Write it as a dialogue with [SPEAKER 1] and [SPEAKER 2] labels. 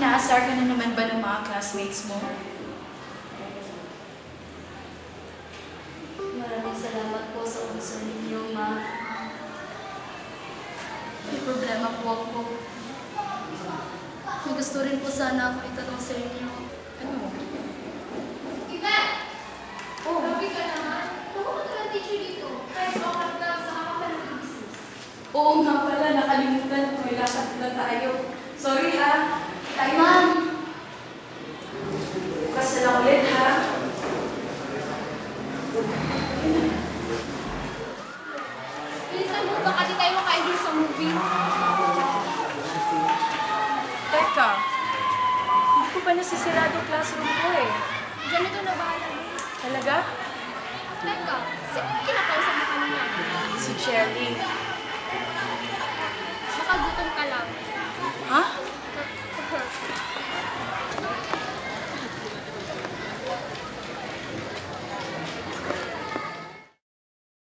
[SPEAKER 1] inaasar ka na naman ba ng mga classmates mo?
[SPEAKER 2] Maraming salamat po sa uso ninyo, ma. May problema po ako. May gusto rin po sana ako itanong sa inyo.
[SPEAKER 1] Ano?
[SPEAKER 2] Oh, grabe ka naman. Bakit ka teacher dito? Kahit bakit ka sa business.
[SPEAKER 1] Oo nga pala, nakalimutan ko. May lakad na tayo. Sorry ha. Tayo.
[SPEAKER 2] Ma'am!
[SPEAKER 1] Bukas na lang ulit ha.
[SPEAKER 2] Bilisan mo, baka di tayo makaigil sa movie.
[SPEAKER 1] Teka, hindi ko pa nasisirado classroom ko eh.
[SPEAKER 2] Ganito na bahala.
[SPEAKER 1] Talaga?
[SPEAKER 2] Teka, sino kinakausap mo kanina?
[SPEAKER 1] Si Cherry.